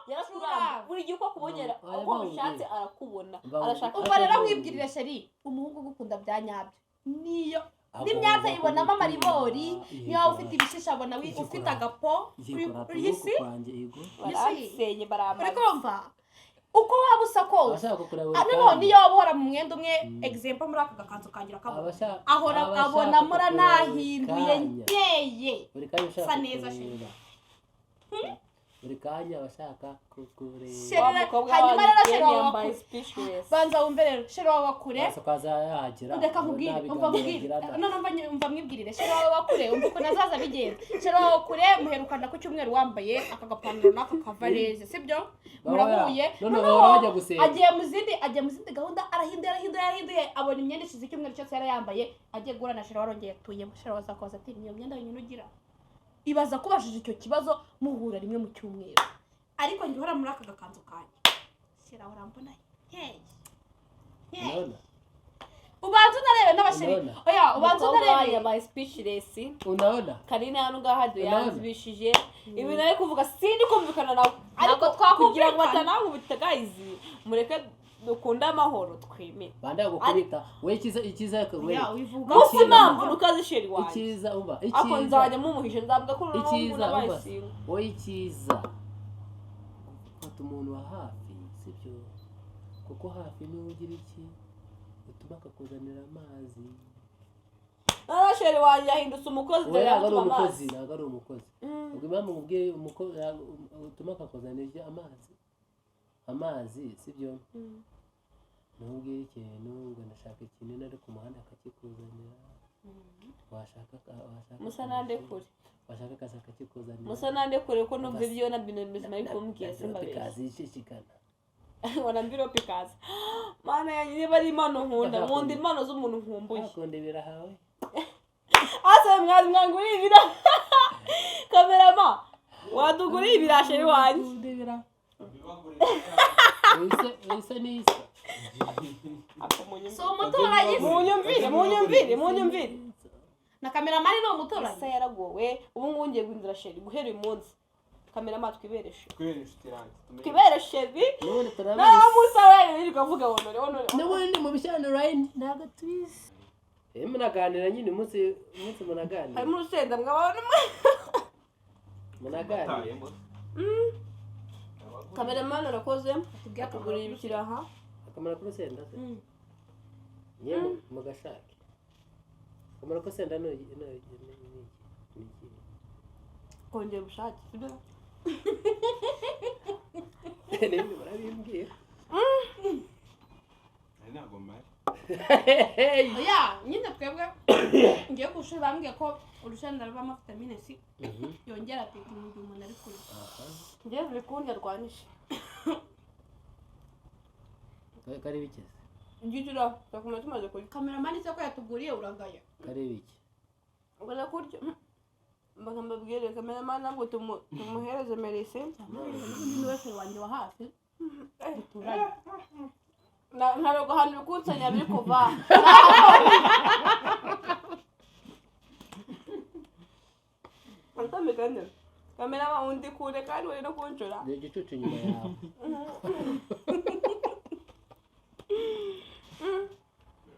yarakuramba buri gihe uko akubonyera uko bishatse arakubona arashaka ubwo rero mwibwirire sheri umuhungu ugukunda bya nyabyo niyo n'imyaka ibonamo amaribori niyo ufite ibishisha abona ufite agapo yisi barasenye baramba urikumva uko waba usa kose noneho niyo waba uhora mu mwenda umwe example muri aka gakanzu kagira kabona ahora abona mura nahinduye nkeye sa neza sheri buri kanya abashaka kureba hanyuma rero sheri wambaye speechless banza wumve rero sheri wakure akaza yagira ndeka nkubwire umva mwibwirire sheri wakure umva ko nazaza bigenza sheri wakure muherukana ku cyumweru wambaye aka gapantaro n'aka kavareze sibyo murahuye agiye mu zindi gahunda arahinduye abona imyenda ishize icyumweru cyose yari yambaye agiye gura na sheri warongeye atuyemo sheri wazakoza ati niyo myenda yenyine ugira ibaza kubashije icyo kibazo muhura rimwe mu cyumweru ariko njye uhora muri aka gakanzu kanya shira urambona ubanza unarebe n'abasheri oya ubanza unarebe yabaye speechless unaona Karina hano ngaha yanzibishije ibintu ari kuvuga sindi kumvikana nawe ariko twakugira ngo atanangu bitagayizi mureke dukunda amahoro tweme banda gukubita we ikiza we musi mpamvu nukazisheri wawe ikiza umba ako nzajya mumuhishe nzabwa ko umuntu abayisinga we ikiza fata umuntu wa hafi sibyo kuko hafi ni ugira iki utuma akakuzanira amazi sheri wanjye yahindutse umukozi ntabwo ari umukozi ubwo impamvu mubwiye umukozi utuma akakuzanira amazi sibyo nubwire ikintu ngo ndashaka ikintu ari ku muhanda akakikuzanira washaka musanande kure washaka akazi akakikuzanira musanande kure ko numva ibyo na bino bizima ariko mbwiye simba kazi ishishikana wanambira pikaza mana yanjye niba ari impano nkunda impano z'umuntu nkumbuye akondebera hawe asa mwanguriye ibira kamerama waduguriye ibirashe wanjye Ese nisa. So umutoranyi munyumvire. Na cameraman no umutoranyi. Asa yaragowe ubu ngungiye guhindura sheri guhera uyu munsi. Cameraman twibereshe. Twibereshe bi. Na musa wewe iri kuvuga honore. N'ubundi mu bishano line ntago twise. Munaganira nyine umunsi munaganira. Hari mu Urusenda mwabana munaganira. Cameraman arakoze atugurira ibikiraha akamara ku Urusenda se nyemo mugashake akamara ku Urusenda no kongera ubushake sibyo nibyo barabimbwiye ntabwo mari oya nyine twebwe ngiye gushira bambwiye ko Urusenda rubamo vitamine C yongera apeti mu gihe umuntu ari kure ngiye buri kundi arwanisha kari bikeze ngigira bakomeza tumaze kuri cameraman se ko yatuguriye urangaya kari biki ubona kuryo mbagambabwire cameraman nabwo tumuhereze merese n'undi wese wanjye wa hafi duturanye ntarogo hano bikunsanya biri kuva antamikane cameraman undi kure kandi uri no kunjura ni igicucu nyuma yawe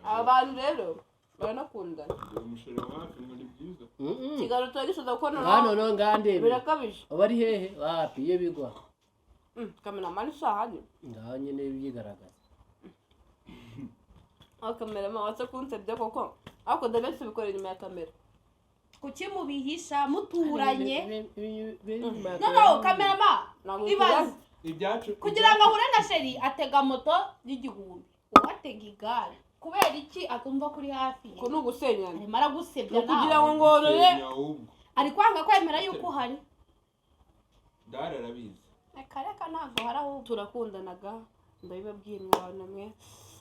abantu rero baranakundana umusheri wacu muri byiza Kigali twagisoza ko no ngande birakabije abari hehe wapi iyo bigwa cameraman sahani ngaho nyine byigaragaza cameraman watse kunsebya koko ako dabetse bikorera inyuma ya kamera kuki mubihisha muturanye no cameraman ibaze ibyacu kugira ngo ahure na sheri atega moto y'igihumbi uwatega igare kubera iki atumva kuri hafi ko nugusenyana arimo aragusebya no kugira ngo ngorore ari kwanga kwemera yuko hari dara arabizi akareka ntago haraho turakundanaga ndabibabwiye mwana mwe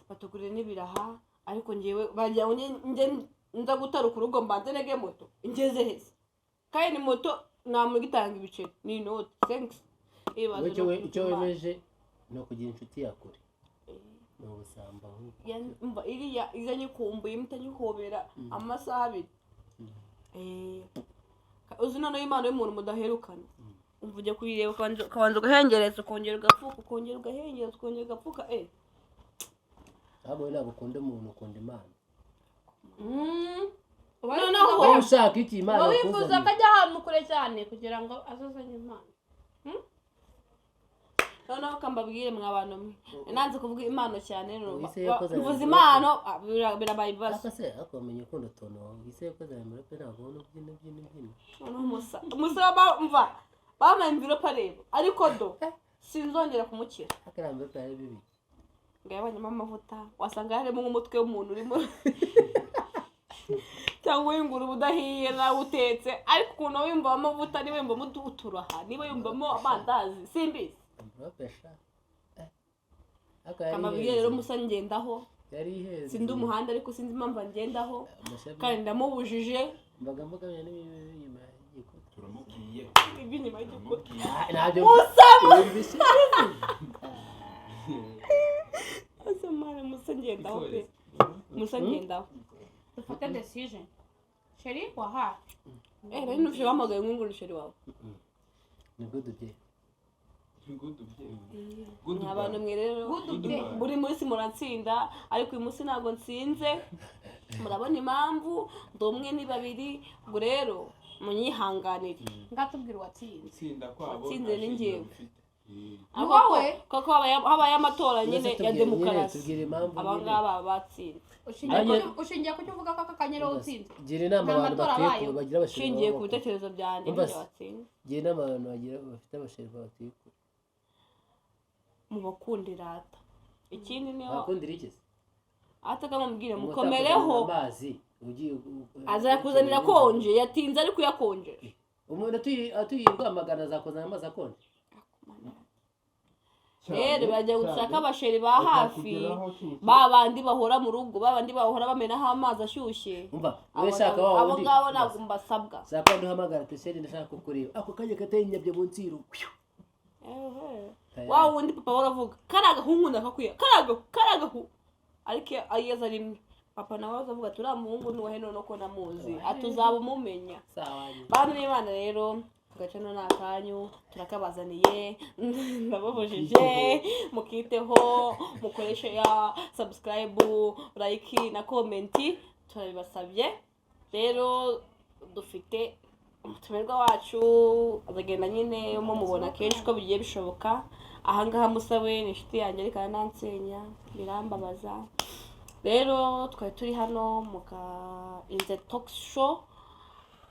batugurire n'ibiraha ariko ngewe bajya nge nza gutaruka urugo mbanze nege moto ingeze hese kandi ni moto namugitanga ibiceri ni note thanks icyo wemeje no kugira inshuti yakure no busamba umva iriya izanye kumbuye mutanyihobera amasaha abiri uzi none y'Imana y'umuntu mudaherukana umva ujya kuyireba ukabanza ugahengereza ukongera ugapfuka ukongera ugahengereza ukongera ugapfuka ntabwo ntabwo ukunda umuntu ukunda Imana noneho wowe ushaka iki Imana wowe wifuza ko ajya ahantu kure cyane kugira ngo azazanye Imana noneho kambabwire mwa bantu mwe nanze kuvuga impano cyane Wise yakoze mvuze impano birabaye ibibazo aka se akomenya ukuntu tono wise yakoze muri pe ntabwo ubona ubyina noneho umusa bamva bamaye envelope areba ariko do sinzongera kumukira akarambe pe ari bibi ngo yabanyemo amavuta wasanga harimo nk'umutwe w'umuntu urimo cyangwa wingura ubudahiye nawe utetse ariko ukuntu wimba amavuta niba wimba uturaha niba wimbamo amandazi simbizi kamabwiye rero musa ngendaho yari iheze sindi umuhanda ariko sinzi impamvu ngendaho kandi ndamubujije mbaga n'inyuma y'igikuta turamubwiye iby'inyuma y'igikuta ntabyo musa musa ngendaho pe musa ngendaho dufate decision sheri wa hafi rero nufite wamagaye nk'unguru sheri wawe nibwo dubye ni abantu mwe rero buri munsi muratsinda ariko uyu munsi ntabwo nsinze murabona impamvu ndi umwe ni babiri ubwo rero munyihanganire ngatubwira uwatsinze itsinda kwabo watsinze ni njyewe wowe koko habaye amatora nyine ya demokarasi tubwire impamvu abangaba batsinze ushingiye ku cyo uvuga ko akanyero utsinze gira inama abantu bakwiye bagira abasheri ushingiye ku bitekerezo byanjye njye watsinze gira inama abantu bagira bafite abasheri bakwiye mubakunda irata ikindi niyo bakundira iki atakamubwire mukomereho amazi ugiye azakuzanira konje yatinze ari kuyakonje umuntu atuyirwamagana azakuzanira amazi akonje rero bajya gushaka abasheri ba hafi babandi bahora mu rugo babandi bahora bamenaho amazi ashyushye umva wowe shaka wawe abo ngabo ntabwo mbasabwa shaka nduhamagara teseri ndashaka kukureba ako kanya katayinyabye munsi y'urugo wa wundi papa waravuga karagahungu ndakakwiye karagahu ariko ayeza rimwe papa nawe azavuga turiya muhungu nuwahe none ko namuzi atuzaba umumenya bantu n'Imana rero tugacana n'akanyu turakabazaniye ndababujije mukiteho mukoreshe ya subscribe like na comment turabibasabye rero dufite umutumirwa wacu azagenda nyine mumubona kenshi uko bigiye bishoboka ahangaha musabe ni inshuti yanjye ariko nansenya birambabaza rero twari turi hano muka Inze talk show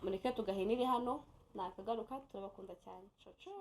mureke tugahinire hano nakagaruka turabakunda cyane ciao